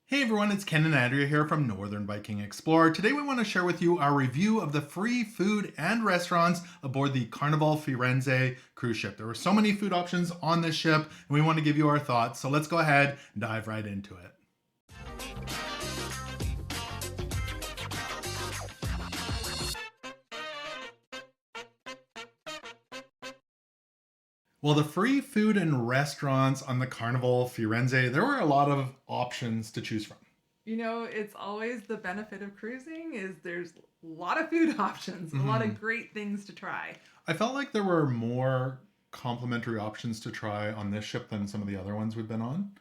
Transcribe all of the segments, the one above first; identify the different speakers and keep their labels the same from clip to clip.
Speaker 1: Hey everyone, it's Ken and Andrea here from Northern Viking Explorer. Today we want to share with you our review of the free food and restaurants aboard the Carnival Firenze cruise ship. There were so many food options on this ship, and we want to give you our thoughts. So let's go ahead and dive right into it. Well, the free food and restaurants on the Carnival Firenze, there were a lot of options to choose from.
Speaker 2: It's always the benefit of cruising is there's a lot of food options, a lot of great things to try.
Speaker 1: I felt like there were more complimentary options to try on this ship than some of the other ones we've been on.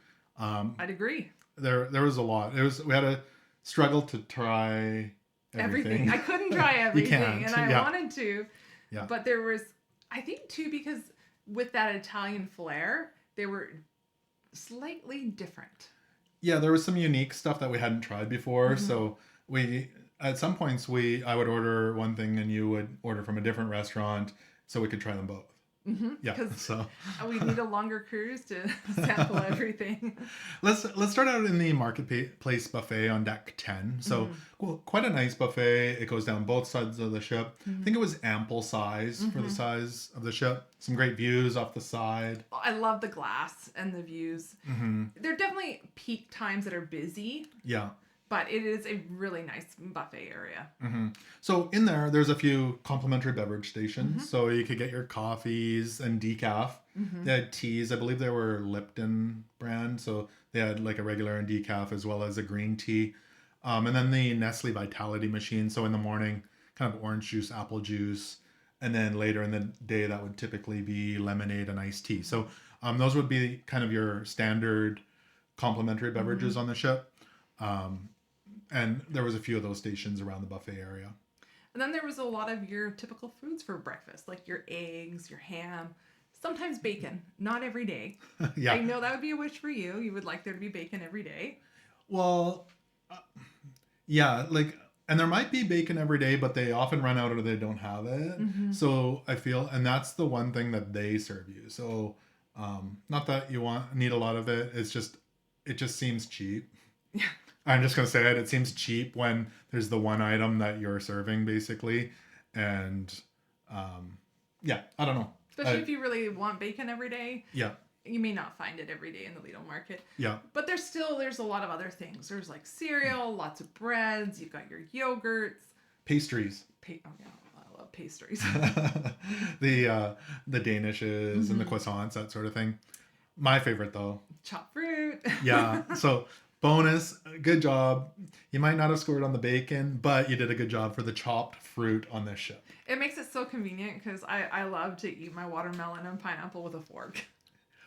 Speaker 2: I'd agree.
Speaker 1: There was a lot. We had to struggle to try everything.
Speaker 2: I couldn't try everything,
Speaker 1: can't,
Speaker 2: and I
Speaker 1: yeah.
Speaker 2: wanted to,
Speaker 1: Yeah.
Speaker 2: but there was, I think too, because with that Italian flair, they were slightly different.
Speaker 1: Yeah, there was some unique stuff that we hadn't tried before. So we at some points I would order one thing and you would order from a different restaurant so we could try them both. Yeah. So
Speaker 2: we need a longer cruise to sample everything.
Speaker 1: let's start out in the marketplace buffet on deck 10. So quite a nice buffet. It goes down both sides of the ship. I think it was ample size for the size of the ship. Some great views off the side.
Speaker 2: I love the glass and the views. There are definitely peak times that are busy.
Speaker 1: Yeah.
Speaker 2: But it is a really nice buffet area.
Speaker 1: So in there's a few complimentary beverage stations. So you could get your coffees and decaf. They had teas. I believe they were Lipton brand. So they had like a regular and decaf as well as a green tea. And then the Nestle Vitality machine. So in the morning, kind of orange juice, apple juice. And then later in the day, that would typically be lemonade and iced tea. So those would be kind of your standard complimentary beverages on the ship. And there was a few of those stations around the buffet area.
Speaker 2: And then there was a lot of your typical foods for breakfast, like your eggs, your ham, sometimes bacon. Not every day.
Speaker 1: Yeah.
Speaker 2: I know that would be a wish for you. You would like there to be bacon every day.
Speaker 1: Well, yeah, and there might be bacon every day, but they often run out or they don't have it. So I feel, and that's the one thing that they serve you. So not that you need a lot of it. It just seems cheap.
Speaker 2: Yeah.
Speaker 1: I'm just going to say it. It seems cheap when there's the one item that you're serving, basically. And, yeah, I don't know.
Speaker 2: Especially if you really want bacon every day.
Speaker 1: Yeah.
Speaker 2: You may not find it every day in the Lido market.
Speaker 1: Yeah.
Speaker 2: But there's a lot of other things. There's like cereal, lots of breads. You've got your yogurts.
Speaker 1: Pastries.
Speaker 2: Oh, yeah. I love pastries.
Speaker 1: The Danishes and the croissants, that sort of thing. My favorite, though.
Speaker 2: Chopped fruit.
Speaker 1: Yeah. So... bonus, good job. You might not have scored on the bacon, but you did a good job for the chopped fruit on this ship.
Speaker 2: It makes it so convenient because I love to eat my watermelon and pineapple with a fork.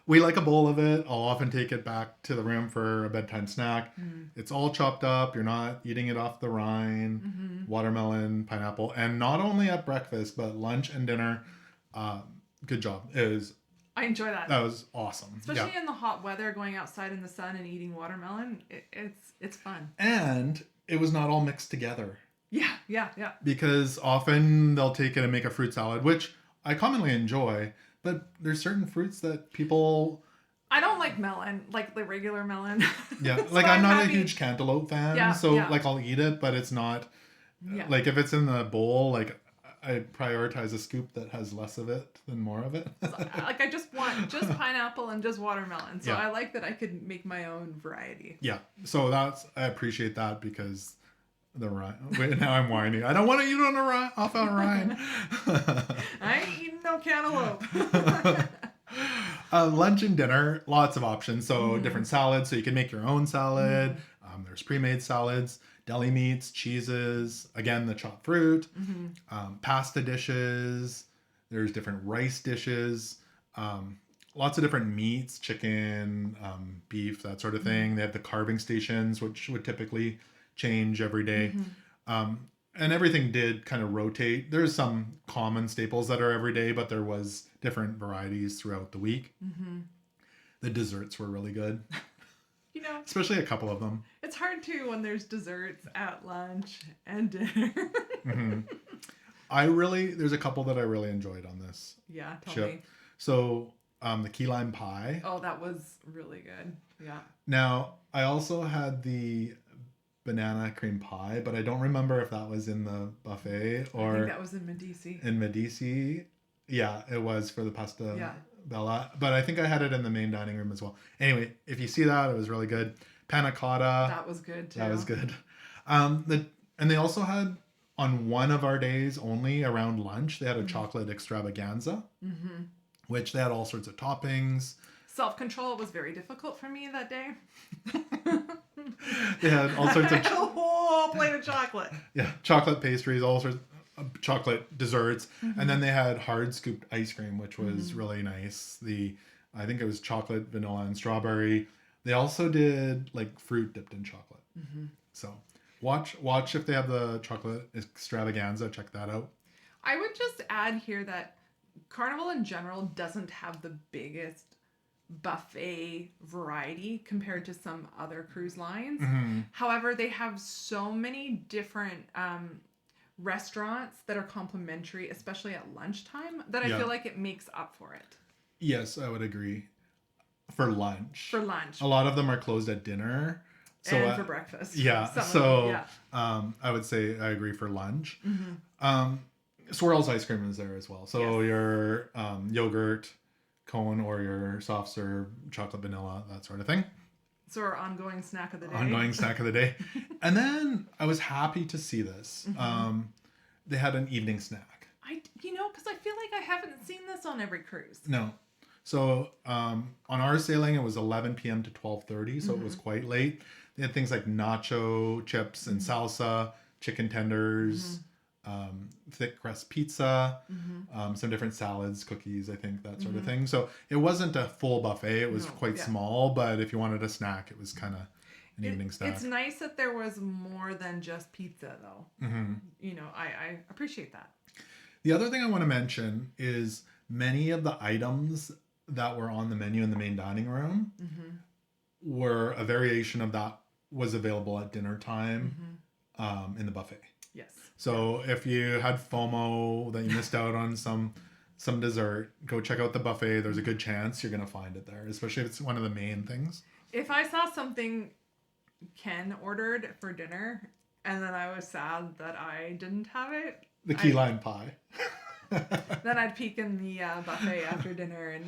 Speaker 1: We like a bowl of it. I'll often take it back to the room for a bedtime snack. It's all chopped up. You're not eating it off the rind. Watermelon, pineapple. And not only at breakfast, but lunch and dinner. Good job.
Speaker 2: I enjoy that.
Speaker 1: That was awesome.
Speaker 2: Especially in the hot weather, going outside in the sun and eating watermelon. It's fun.
Speaker 1: And it was not all mixed together.
Speaker 2: Yeah.
Speaker 1: Because often they'll take it and make a fruit salad, which I commonly enjoy, but there's certain fruits that people...
Speaker 2: I don't like melon, like the regular melon.
Speaker 1: Yeah,
Speaker 2: So
Speaker 1: I'm not a huge cantaloupe fan,
Speaker 2: Yeah.
Speaker 1: I'll eat it, but it's not...
Speaker 2: Yeah.
Speaker 1: Like if it's in the bowl, I prioritize a scoop that has less of it than more of it.
Speaker 2: Like I just want just pineapple and just watermelon. So
Speaker 1: Yeah.
Speaker 2: I like that I could make my own variety.
Speaker 1: Yeah, so I appreciate that because the rind... Wait, now I'm whining. I don't want to eat off a rind.
Speaker 2: I ain't eating no cantaloupe.
Speaker 1: Lunch and dinner, lots of options. So different salads, so you can make your own salad. There's pre-made salads, deli meats, cheeses, again, the chopped fruit, pasta dishes. There's different rice dishes, lots of different meats, chicken, beef, that sort of thing. They have the carving stations, which would typically change every day. And everything did kind of rotate. There's some common staples that are every day, but there was different varieties throughout the week. The desserts were really good. Especially a couple of them.
Speaker 2: It's hard too when there's desserts at lunch and dinner.
Speaker 1: There's a couple that I really enjoyed on this
Speaker 2: Yeah, tell
Speaker 1: ship.
Speaker 2: me.
Speaker 1: So the key lime pie.
Speaker 2: Oh, that was really good. Yeah.
Speaker 1: Now, I also had the banana cream pie, but I don't remember if that was in the buffet
Speaker 2: I think
Speaker 1: or
Speaker 2: that was in Medici.
Speaker 1: in Medici. Yeah, it was for the pasta
Speaker 2: Yeah.
Speaker 1: bella, but I think I had it in the main dining room as well. Anyway, if you see that, it was really good. Panna cotta,
Speaker 2: That was good too.
Speaker 1: that was good. And they also had on one of our days only around lunch, they had a chocolate extravaganza, which they had all sorts of toppings.
Speaker 2: Self-control was very difficult for me that day.
Speaker 1: They had all sorts
Speaker 2: I
Speaker 1: of
Speaker 2: had a whole plate of chocolate.
Speaker 1: chocolate pastries, all sorts of chocolate desserts, and then they had hard scooped ice cream, which was really nice. I think it was chocolate, vanilla, and strawberry. They also did like fruit dipped in chocolate. So watch if they have the chocolate extravaganza. Check that out.
Speaker 2: I would just add here that Carnival in general doesn't have the biggest buffet variety compared to some other cruise lines. However, they have so many different restaurants that are complimentary, especially at lunchtime, that I feel like it makes up for it.
Speaker 1: Yes, I would agree. For lunch.
Speaker 2: For lunch.
Speaker 1: A lot of them are closed at dinner. So
Speaker 2: and for breakfast.
Speaker 1: Yeah.
Speaker 2: Some of
Speaker 1: So
Speaker 2: them, yeah.
Speaker 1: I would say I agree for lunch. Swirl's ice cream is there as well. So your yogurt cone or your soft serve chocolate vanilla, that sort of thing.
Speaker 2: So our ongoing snack of the day.
Speaker 1: Ongoing snack of the day. And then I was happy to see this. They had an evening snack.
Speaker 2: Because I feel like I haven't seen this on every cruise.
Speaker 1: No. So on our sailing, it was 11 p.m. to 12:30, so it was quite late. They had things like nacho chips and salsa, chicken tenders, thick crust pizza, some different salads, cookies, I think, that sort of thing. So it wasn't a full buffet. It was quite small, but if you wanted a snack, it was kind of an evening snack.
Speaker 2: It's nice that there was more than just pizza, though. I appreciate that.
Speaker 1: The other thing I want to mention is many of the items that were on the menu in the main dining room were a variation of that was available at dinner time in the buffet.
Speaker 2: Yes.
Speaker 1: So if you had FOMO that you missed out on some dessert, go check out the buffet. There's a good chance you're going to find it there, especially if it's one of the main things.
Speaker 2: If I saw something Ken ordered for dinner and then I was sad that I didn't have it,
Speaker 1: the key lime pie.
Speaker 2: Then I'd peek in the buffet after dinner and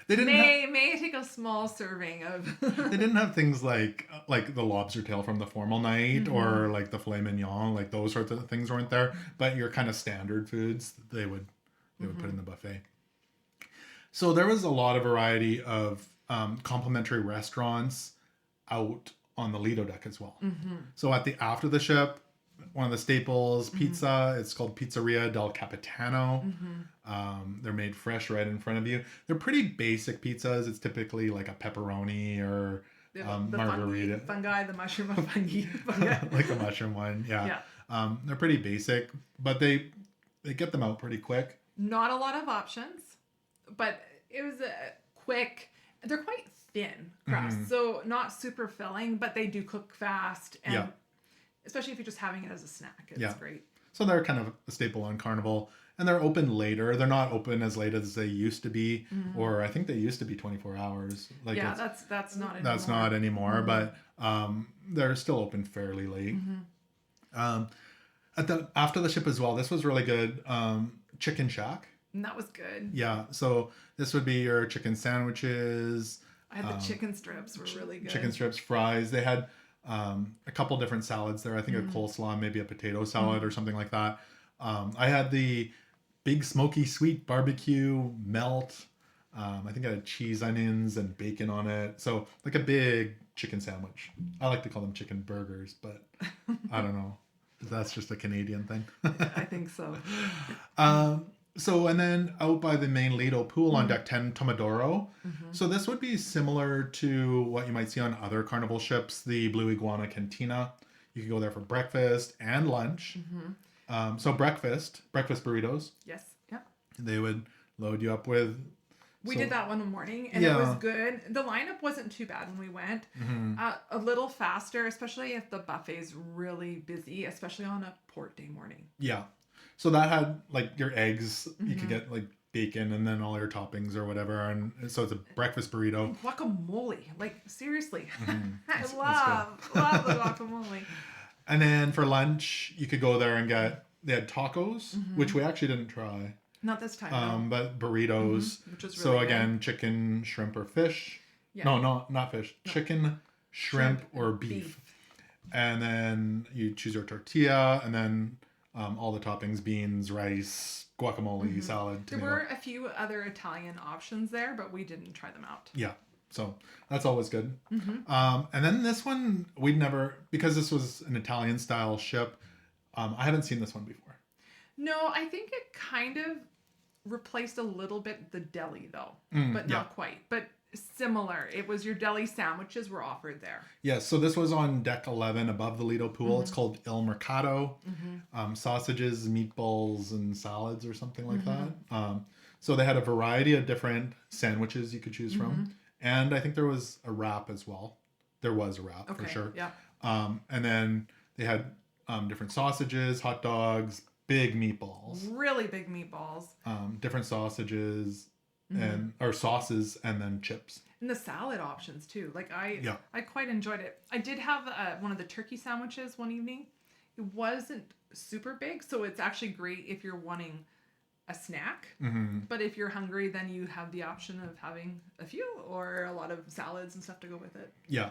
Speaker 1: they didn't
Speaker 2: may take a small serving of.
Speaker 1: They didn't have things like the lobster tail from the formal night or like the filet mignon, like those sorts of things weren't there. But your kind of standard foods they would put in the buffet. So there was a lot of variety of complimentary restaurants out on the Lido deck as well. So after the ship, one of the staples, pizza. It's called Pizzeria del Capitano. They're made fresh right in front of you. They're pretty basic pizzas. It's typically like a pepperoni or
Speaker 2: the
Speaker 1: margarita.
Speaker 2: Fungi, the mushroom of fungi.
Speaker 1: Like the mushroom one, yeah. They're pretty basic, but they get them out pretty quick.
Speaker 2: Not a lot of options, but it was a quick. They're quite thin crust, so not super filling, but they do cook fast and. Especially if you're just having it as a snack. It's great. So
Speaker 1: they're kind of a staple on Carnival. And they're open later. They're not open as late as they used to be. Or I think they used to be 24 hours. Like
Speaker 2: that's not anymore.
Speaker 1: That's not anymore. But they're still open fairly late. After the ship as well, this was really good. Chicken Shack.
Speaker 2: And that was good.
Speaker 1: Yeah. So this would be your chicken sandwiches.
Speaker 2: I had the chicken strips were really good.
Speaker 1: Chicken strips, fries. They had a couple different salads there. I think a coleslaw, maybe a potato salad or something like that. I had the big smoky sweet barbecue melt. I think it had cheese, onions, and bacon on it. So like a big chicken sandwich. I like to call them chicken burgers, but I don't know. That's just a Canadian thing.
Speaker 2: I think so.
Speaker 1: So, and then out by the main Lido pool on deck 10, Tomodoro. So this would be similar to what you might see on other Carnival ships, the Blue Iguana Cantina. You could go there for breakfast and lunch. So breakfast burritos.
Speaker 2: Yes. Yeah.
Speaker 1: They would load you up with.
Speaker 2: We did that one morning and it was good. The lineup wasn't too bad when we went. A little faster, especially if the buffet's really busy, especially on a port day morning.
Speaker 1: Yeah. So that had like your eggs. You could get like bacon and then all your toppings or whatever. And so it's a breakfast burrito.
Speaker 2: Guacamole. Like, seriously. I
Speaker 1: It's
Speaker 2: love the guacamole.
Speaker 1: And then for lunch, you could go there and they had tacos, which we actually didn't try.
Speaker 2: Not this time. No.
Speaker 1: But burritos.
Speaker 2: Which was
Speaker 1: So
Speaker 2: really
Speaker 1: again, chicken, shrimp, or fish.
Speaker 2: Yeah.
Speaker 1: No, not fish. No. Chicken, shrimp, or beef. And then you choose your tortilla, and then all the toppings: beans, rice, guacamole, salad, tomato.
Speaker 2: There were a few other Italian options there, but we didn't try them out.
Speaker 1: Yeah. So that's always good. And then this one, because this was an Italian style ship, I haven't seen this one before.
Speaker 2: No, I think it kind of replaced a little bit the deli though, but not quite. But similar. It was your deli sandwiches were offered there.
Speaker 1: Yes, so this was on deck 11 above the Lido pool. It's called Il Mercato. Sausages, meatballs, and salads or something like that. So they had a variety of different sandwiches you could choose from. And I think there was a wrap as well. There was a wrap for sure.
Speaker 2: Yeah.
Speaker 1: And then they had different sausages, hot dogs, big meatballs.
Speaker 2: Really big meatballs.
Speaker 1: Different sausages or sauces, and then chips.
Speaker 2: And the salad options too. Like I quite enjoyed it. I did have one of the turkey sandwiches one evening. It wasn't super big, so it's actually great if you're wanting a snack. But if you're hungry, then you have the option of having a few or a lot of salads and stuff to go with it.
Speaker 1: Yeah.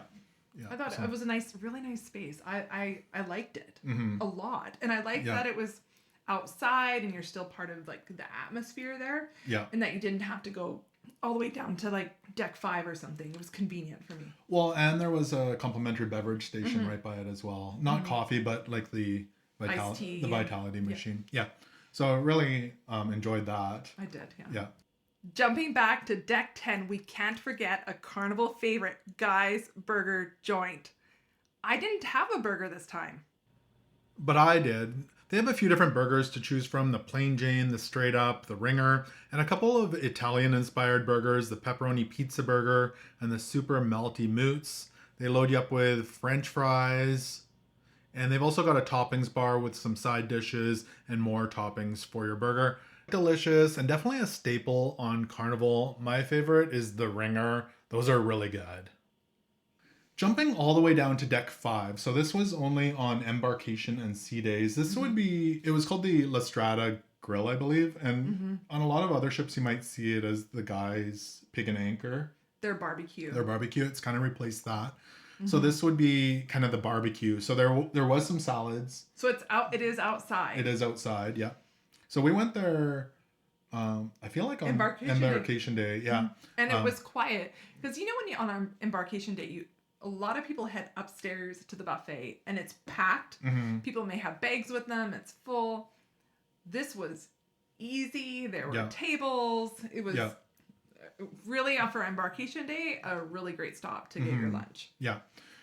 Speaker 2: I thought it was a really nice space. I liked it a lot. And I liked that it was outside and you're still part of like the atmosphere there.
Speaker 1: Yeah.
Speaker 2: And that you didn't have to go all the way down to like deck 5 or something. It was convenient for me.
Speaker 1: Well, and there was a complimentary beverage station right by it as well. Not coffee, but like the Vitality machine. Yeah. So I really enjoyed that.
Speaker 2: I did, yeah.
Speaker 1: Yeah.
Speaker 2: Jumping back to deck 10, we can't forget a Carnival favorite, Guy's Burger Joint. I didn't have a burger this time.
Speaker 1: But I did. They have a few different burgers to choose from: the Plain Jane, the Straight Up, the Ringer, and a couple of Italian-inspired burgers: the Pepperoni Pizza Burger and the Super Melty Moots. They load you up with French fries, and they've also got a toppings bar with some side dishes and more toppings for your burger. Delicious, and definitely a staple on Carnival. My favorite is the Ringer. Those are really good. Jumping all the way down to deck 5. So this was only on embarkation and sea days. This it was called the La Strada Grill, I believe. And on a lot of other ships, you might see it as the Guy's Pig and Anchor.
Speaker 2: Their barbecue.
Speaker 1: It's kind of replaced that. So this would be kind of the barbecue. So there was some salads.
Speaker 2: So it is outside.
Speaker 1: It is outside, yeah. So we went there, I feel like on embarkation day. Yeah.
Speaker 2: And it was quiet. Because you know when on an embarkation day, a lot of people head upstairs to the buffet and it's packed. People may have bags with them. It's full. This was easy. There were tables. It was really, for embarkation day, a really great stop to get your lunch.
Speaker 1: Yeah.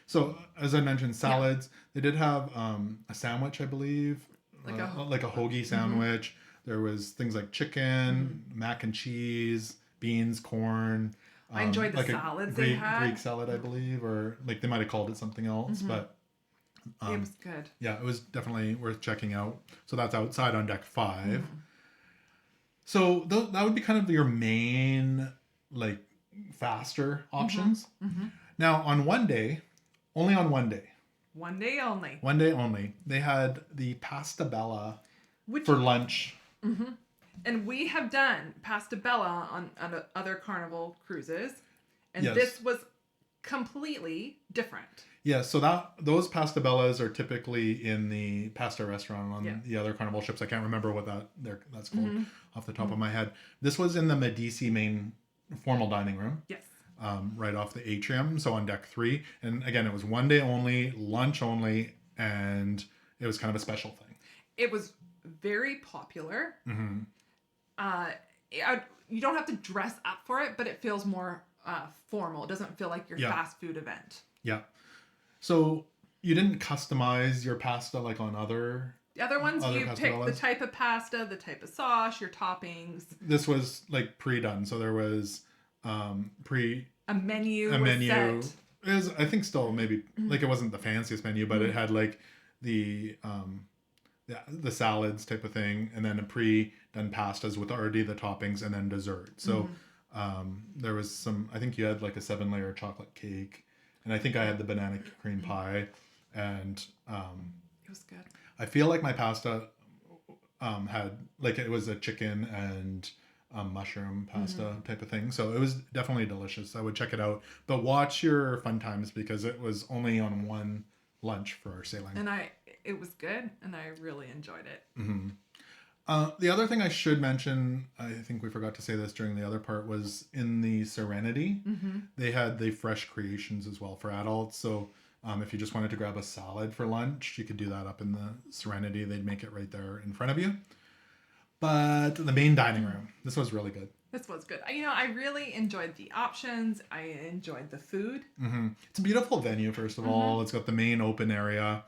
Speaker 1: So as I mentioned, salads. They did have a sandwich, I believe. Like a hoagie sandwich. There was things like chicken, mac and cheese, beans, corn.
Speaker 2: I enjoyed the salads they had.
Speaker 1: Greek salad, I believe, or like they might have called it something else, but
Speaker 2: it was good.
Speaker 1: Yeah, it was definitely worth checking out. So that's outside on deck 5. So that would be kind of your main, like, faster options. Now, on one day, only on one day.
Speaker 2: One day only.
Speaker 1: One day only. They had the Pasta Bella for lunch.
Speaker 2: And we have done Pasta Bella on other Carnival cruises. And this was completely different.
Speaker 1: Yeah, so those Pasta Bellas are typically in the pasta restaurant on the other Carnival ships. I can't remember what that's called off the top of my head. This was in the Medici main formal dining room.
Speaker 2: Yes.
Speaker 1: Right off the atrium, so on deck 3. And again, it was one day only, lunch only, and it was kind of a special thing.
Speaker 2: It was very popular. You don't have to dress up for it, but it feels more formal. It doesn't feel like your fast food event.
Speaker 1: Yeah. So you didn't customize your pasta like on other...
Speaker 2: The other ones, you pick the type of pasta, the type of sauce, your toppings.
Speaker 1: This was like pre-done, so there was
Speaker 2: a menu.
Speaker 1: Set. It was, I think, still maybe like it wasn't the fanciest menu, but it had like the the salads type of thing, and then a pre-done pastas with already the toppings, and then dessert. So there was some. I think you had like a 7-layer chocolate cake, and I think I had the banana cream pie, and
Speaker 2: It was good.
Speaker 1: I feel like my pasta had like it was a chicken and mushroom pasta type of thing. So it was definitely delicious. I would check it out. But watch your fun times because it was only on one lunch for our sailing.
Speaker 2: And it was good, and I really enjoyed it.
Speaker 1: The other thing I should mention, I think we forgot to say this during the other part, was in the Serenity, they had the fresh creations as well for adults. So if you just wanted to grab a salad for lunch, you could do that up in the Serenity. They'd make it right there in front of you. But the main dining room, this was really good.
Speaker 2: This was good. I really enjoyed the options. I enjoyed the food.
Speaker 1: It's a beautiful venue, first of all. It's got the main open area,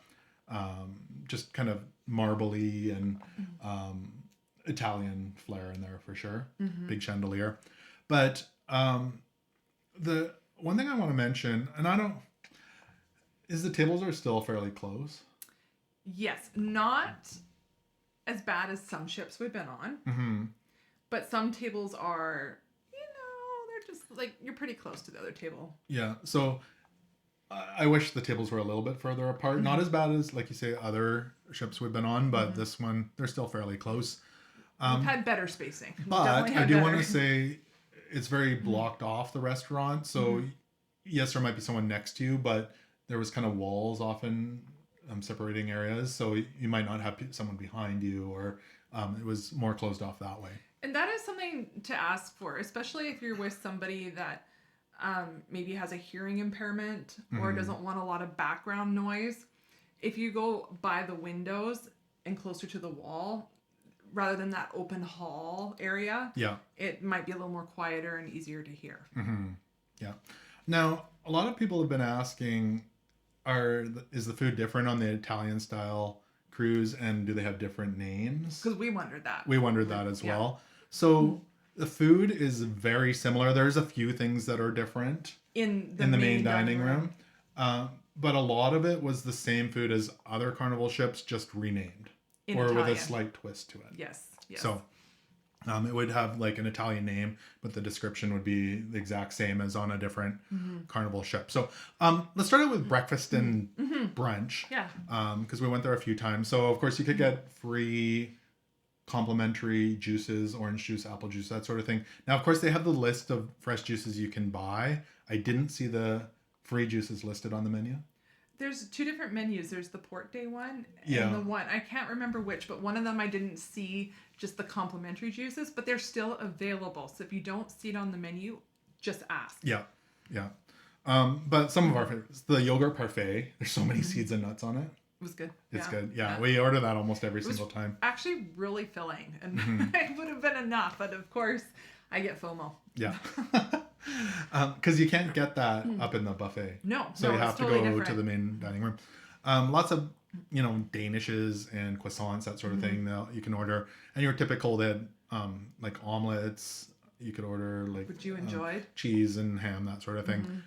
Speaker 1: just kind of marbly and Italian flair in there for sure. Big chandelier. But the one thing I want to mention, and is the tables are still fairly close.
Speaker 2: Yes, not as bad as some ships we've been on. But some tables are, they're just like, you're pretty close to the other table.
Speaker 1: Yeah. So I wish the tables were a little bit further apart. Not as bad as, like you say, other ships we've been on, but this one, they're still fairly close.
Speaker 2: We've had better spacing.
Speaker 1: But I do want to say it's very blocked off the restaurant. So yes, there might be someone next to you, but there was kind of walls often separating areas. So you might not have someone behind you, or it was more closed off that way.
Speaker 2: And that is something to ask for, especially if you're with somebody that maybe has a hearing impairment or doesn't want a lot of background noise. If you go by the windows and closer to the wall, rather than that open hall area, it might be a little more quieter and easier to hear.
Speaker 1: Yeah. Now, a lot of people have been asking, is the food different on the Italian style cruise, and do they have different names?
Speaker 2: Because we wondered that.
Speaker 1: We wondered that as well. So the food is very similar. There's a few things that are different
Speaker 2: in the
Speaker 1: main dining room. But a lot of it was the same food as other Carnival ships, just renamed. Or Italian. With a slight twist to it.
Speaker 2: Yes.
Speaker 1: So it would have like an Italian name, but the description would be the exact same as on a different Carnival ship. So let's start out with breakfast and brunch.
Speaker 2: Yeah.
Speaker 1: Because we went there a few times. So of course you could get free complimentary juices, orange juice, apple juice, that sort of thing. Now, of course, they have the list of fresh juices you can buy. I didn't see the free juices listed on the menu.
Speaker 2: There's two different menus. There's the Port Day one and the one, I can't remember which, but one of them I didn't see just the complimentary juices, but they're still available. So if you don't see it on the menu, just ask.
Speaker 1: Yeah. But some of our favorites, the yogurt parfait, there's so many seeds and nuts on it.
Speaker 2: It was good.
Speaker 1: It's good. Yeah, we order that almost every single time.
Speaker 2: Actually really filling, and it would have been enough, but of course I get FOMO.
Speaker 1: Yeah. Because you can't get that up in the buffet.
Speaker 2: No.
Speaker 1: So you have to go to the main dining room. Lots of, Danishes and croissants, that sort of thing that you can order. And your typical, they had like omelets. You could order like...
Speaker 2: Which you enjoyed.
Speaker 1: Cheese and ham, that sort of thing.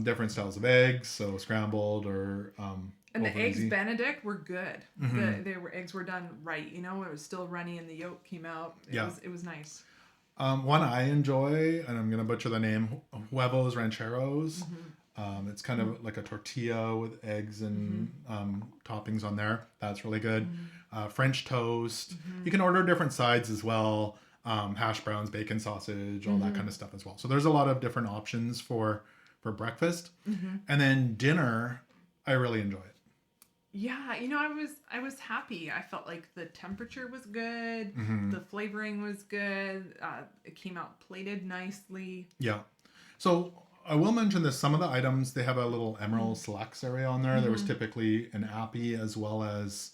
Speaker 1: Different styles of eggs, so scrambled or...
Speaker 2: and the eggs Benedict were good. Eggs were done right. It was still runny and the yolk came out. It was nice.
Speaker 1: One I enjoy, and I'm going to butcher the name, huevos rancheros. It's kind of like a tortilla with eggs and toppings on there. That's really good. French toast. You can order different sides as well. Hash browns, bacon sausage, all that kind of stuff as well. So there's a lot of different options for breakfast. And then dinner, I really enjoy it.
Speaker 2: Yeah, I was happy. I felt like the temperature was good. The flavoring was good. It came out plated nicely. Yeah.
Speaker 1: So I will mention this. Some of the items, they have a little Emerald Selects area on there. There was typically an appy as well as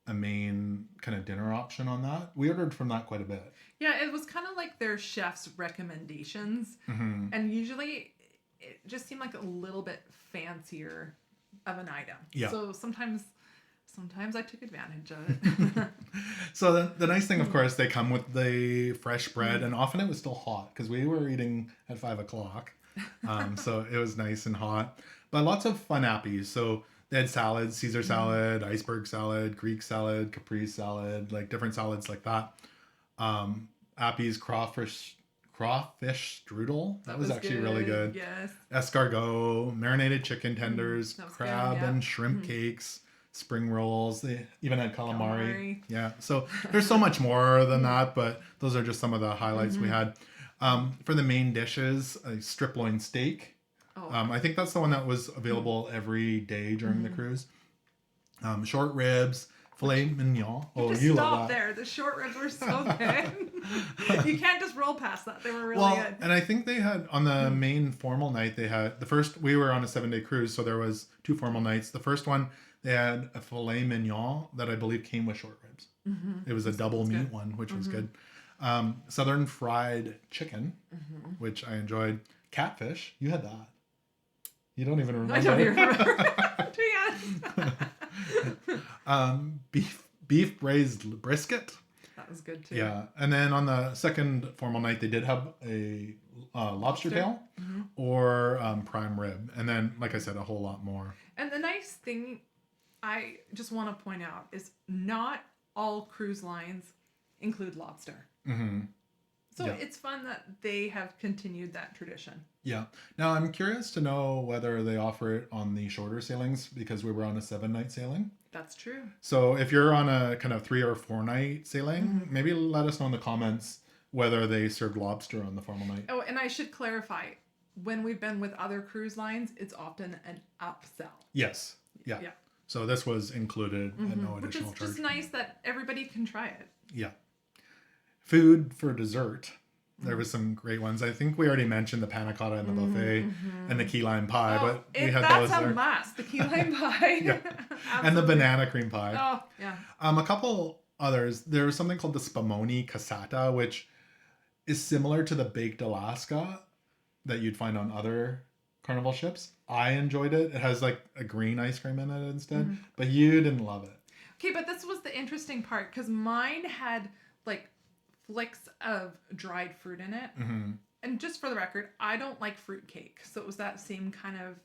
Speaker 1: a main kind of dinner option on that. We ordered from that quite a bit.
Speaker 2: Yeah, it was kind of like their chef's recommendations. And usually it just seemed like a little bit fancier of an item. Yeah. So sometimes I took advantage of it.
Speaker 1: So the nice thing, of course, they come with the fresh bread, and often it was still hot because we were eating at 5:00. So it was nice and hot. But lots of fun appies. So They had salads, Caesar salad, iceberg salad, Greek salad, caprese salad, like different salads like that. Appy's crawfish strudel. That was actually really good.
Speaker 2: Yes.
Speaker 1: Escargot, marinated chicken tenders,
Speaker 2: That was
Speaker 1: crab
Speaker 2: good, yeah.
Speaker 1: and shrimp cakes, spring rolls. They even had calamari.
Speaker 2: Calamari.
Speaker 1: Yeah. So there's so much more than that, but those are just some of the highlights we had. For the main dishes, a strip loin steak.
Speaker 2: Oh.
Speaker 1: I think that's the one that was available every day during the cruise. Short ribs, filet mignon. Oh,
Speaker 2: Just
Speaker 1: you
Speaker 2: stop
Speaker 1: love that.
Speaker 2: there. The short ribs were so good. You can't just roll past that. They were really
Speaker 1: Well,
Speaker 2: good.
Speaker 1: and I think they had on the main formal night, they had the first, we were on a 7-day cruise, so there was 2 formal nights. The first one, they had a filet mignon that I believe came with short ribs. It was a double meat
Speaker 2: good.
Speaker 1: one, which was good. Southern fried chicken, which I enjoyed. Catfish, you had that. You don't even remember.
Speaker 2: I don't even remember. To be honest.
Speaker 1: Beef braised brisket.
Speaker 2: That was good too.
Speaker 1: Yeah, and then on the second formal night, they did have a lobster tail or prime rib, and then, like I said, a whole lot more.
Speaker 2: And the nice thing I just want to point out is not all cruise lines include lobster. So
Speaker 1: Yeah.
Speaker 2: it's fun that they have continued that tradition.
Speaker 1: Yeah. Now I'm curious to know whether they offer it on the shorter sailings because we were on a 7-night sailing.
Speaker 2: That's true.
Speaker 1: So if you're on a kind of 3 or 4 night sailing, maybe let us know in the comments whether they served lobster on the formal night.
Speaker 2: Oh, and I should clarify, when we've been with other cruise lines, it's often an upsell.
Speaker 1: Yes. Yeah.
Speaker 2: Yeah.
Speaker 1: So this was included at no
Speaker 2: Which
Speaker 1: additional
Speaker 2: is
Speaker 1: charge.
Speaker 2: just nice that everybody can try it.
Speaker 1: Yeah. Food for dessert. There was some great ones. I think we already mentioned the panna cotta and the buffet and the key lime pie, but we had those
Speaker 2: that's
Speaker 1: there.
Speaker 2: a must. The key lime pie.
Speaker 1: Yeah. And the banana cream pie.
Speaker 2: Oh, yeah.
Speaker 1: A couple others. There was something called the spumoni cassata, which is similar to the baked Alaska that you'd find on other Carnival ships. I enjoyed it. It has like a green ice cream in it instead, but you didn't love it.
Speaker 2: Okay, but this was the interesting part because mine had like flicks of dried fruit in it. And just for the record, I don't like fruit cake. So it was that same kind of,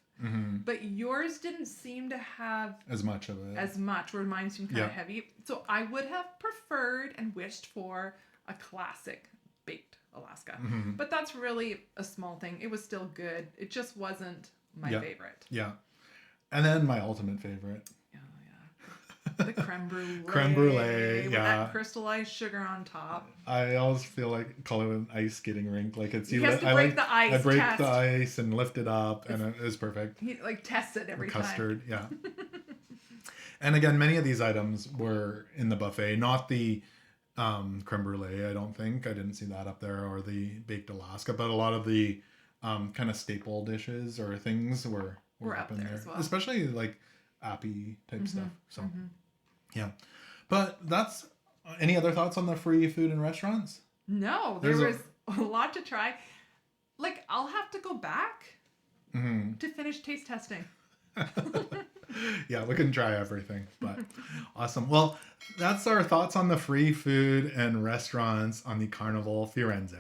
Speaker 2: but yours didn't seem to have
Speaker 1: As much of it.
Speaker 2: as much, where mine seemed kind of heavy. So I would have preferred and wished for a classic baked Alaska. But that's really a small thing. It was still good. It just wasn't my favorite.
Speaker 1: Yeah. And then my ultimate favorite.
Speaker 2: The creme brulee.
Speaker 1: Creme brulee,
Speaker 2: with
Speaker 1: yeah.
Speaker 2: that crystallized sugar on top.
Speaker 1: I always feel like call it an ice skating rink. Like it's
Speaker 2: He has to break the ice.
Speaker 1: I break
Speaker 2: test.
Speaker 1: the ice and lift it up, and it is perfect.
Speaker 2: He like tests it every
Speaker 1: Custard, yeah. And again, many of these items were in the buffet, not the creme brulee. I don't think I didn't see that up there, or the baked Alaska, but a lot of the kind of staple dishes or things were
Speaker 2: up
Speaker 1: in
Speaker 2: there
Speaker 1: there,
Speaker 2: as well.
Speaker 1: especially like appy type stuff. So yeah, but that's any other thoughts on the free food and restaurants?
Speaker 2: No, there was a lot to try. Like, I'll have to go back to finish taste testing.
Speaker 1: Yeah, we can try everything, but awesome. Well, that's our thoughts on the free food and restaurants on the Carnival Firenze.